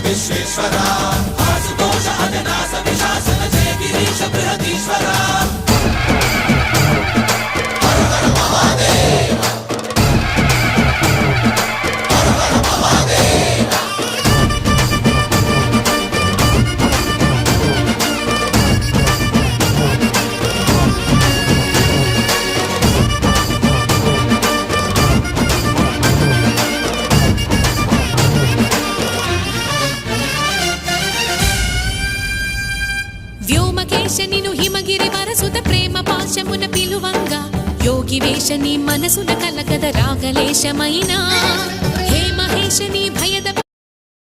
విశ్వేశ్వరా ఆశుతోష అజనాస విశాసన జయ గిరీశ బృహదీశ్వరా హర హర మహాదేవ హర హర మహాదేవ వ్యోమకేశనిను హిమగిరి వరసుత ప్రేమ పాశమున పిలువంగా యోగి వేషని మనసున కలకద రాగలేశమైనా హే మహేశని భయద